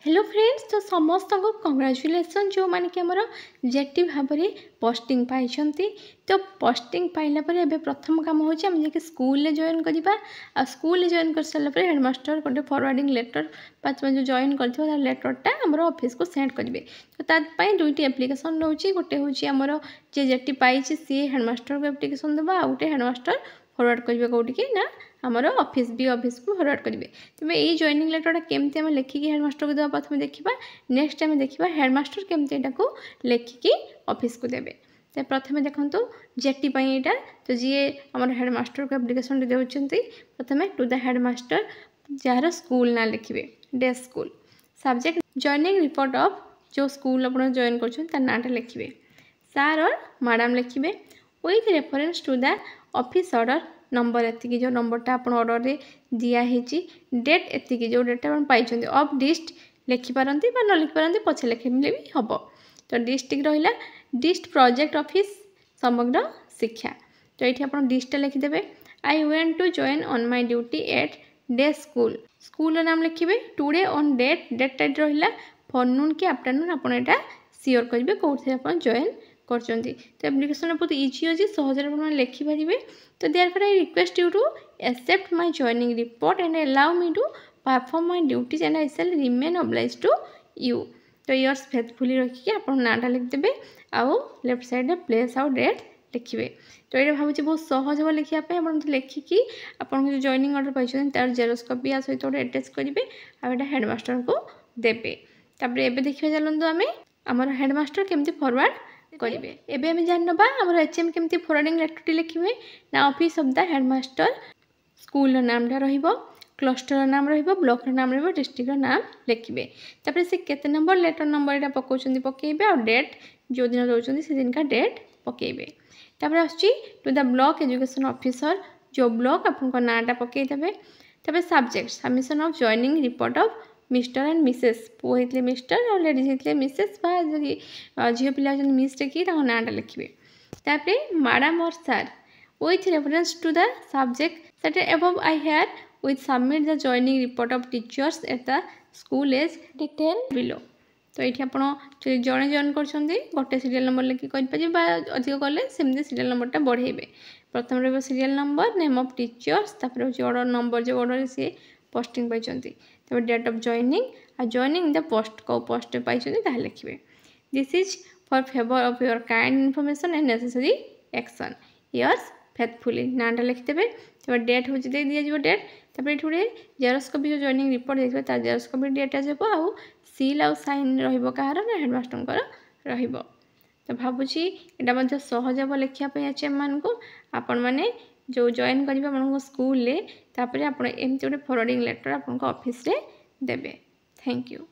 Hello friends, तो समस्त को कंग्रेचुलेसन जो माने कि हमर जेटी भाव में पोस्टिंग पाई। तो पोस्टिंग पाइला पर एबे प्रथम काम हो स्कूल जॉइन करवा। स्कूल जॉइन कर सारा हेडमास्टर गोटे फॉरवर्डिंग लेटर पाँच जो जॉइन कर लेटरटा आम ऑफिस को सेंड करेंगे। तो तापाई दुईटी एप्लिकेशन रोचे, गोटे हूँ आमर जे जेटी पाई सी हेडमास्टर को एप्लिकेशन देवा, आ गोटे हेडमास्टर फॉरवर्ड करेंगे कौटिकी ना आमर ऑफिस को फॉरवर्ड करेंगे। तेज ये जॉइनिंग लेटरटा केमती आम लिखिकी हेडमास्टर को देवा प्रथम देखा। नेक्स्ट आम देखा हेडमास्टर केमती यहाँ लिखिकी ऑफिस को देवे। तो प्रथम देखूँ जेटी यहाँ तो जी आम हेडमास्टर को एप्लिकेशन देते प्रथम टू द हेडमास्टर जार स्कूल ना लिखे डे school subject joining report of जो स्कूल आप जॉइन कर नाटा लिखे सार और मैडम लिखे with reference to the office order number एति जो नंबरटा आप ऑर्डर रे दिखाई डेट एति जो डेट आप पाई ऑफ डिस्ट लिखिपारती न लिखिपारती पछे लिखे भी हम। तो डिस्ट्रिक्ट रहा डिस्ट प्रोजेक्ट ऑफिस समग्र शिक्षा। तो ये आप डिस्टा लिखिदेवे। I went to join on my duty at the school school नाम लिखे टुडे ऑन डेट डेट रहा फॉरनून कि आफ्टरनून आप सियोर करेंगे कौन आप जॉइन कर। तो एप्लिकेशन बहुत इजी अच्छी सहज लिखिपारे। तो therefore I request you to accept my joining report and allow me to perform my duties and I shall remain obliged to you. तो योर्स फेथफुली रखिए आप नाटा लिखिदेवे आउ लेफ्ट साइड रे प्लेस आउ डेट लिखे। तो ये भावी बहुत सहज हम लिखापी आप लिखिकी आपन जो जॉइनिंग ऑर्डर पाई तार जेरोक्स कॉपी आ सहित गोटे अटैच करेंगे आटा हेडमास्टर को देवे। तापर एबे देखिए चलते आम आमर हेडमास्टर केमती फॉरवर्ड करेंगे। एबे आम जान ना आमर एचएम केमती फॉरवर्डिंग लेटर लिखे ना office of the headmaster school नामटा रहिबो, क्लस्टर नाम रहिबो, ब्लॉक नाम रहिबो, डिस्ट्रिक्ट नाम लिखे। तापर से केते नंबर लेटर नंबर यहाँ पकाउछन्ती और डेट जो दिन दौरान से दिन का डेट पकेबे। तापर आसुची to the block education officer जो ब्लॉक आपन नाटा पकईदेवे। तापर subject submission of joining report of Mr and Mrs पुओ होते मिस्टर और लेडीज होते मिसेस झील पिला मिस टेकी नाटा लिखे। तापर मैडम और sir with reference to the subject that above I had with submit the joining report of teachers at the school as detail below। तो ये आप जड़े जॉइन कर गोटे सीरियल नंबर लिखिक अधिक कले सेमती सीरियल नंबरटा बढ़ेबे। प्रथम रहा serial number name of teachers तापर ऑर्डर नंबर जो ऑर्डर सी पोस्टिंग पाई डेट ऑफ जॉइनिंग आ जॉइनिंग द पोस्ट को पोस्ट पाई लिखे। This is for favour of your kind information and necessary action yours faithfully नाटा लिखिदेवे। तो डेट हूँ दे दिज्व डेट तापर ये जेरोक्स कॉपी जो जॉइनिंग रिपोर्ट देखिए तार जेरोक्स कॉपी डेट आसो आउ सील आउ साइन रहार ना हेडमास्टर रहिबो। तो भावुची यहाँ सहज हम लिखापी अच्छे एम को आपण मैंने जो जॉइन करेंगे आप स्कूल तापर आप एमती गोटे फॉरवर्डिंग लेटर आप ऑफिस रे देबे। Thank you.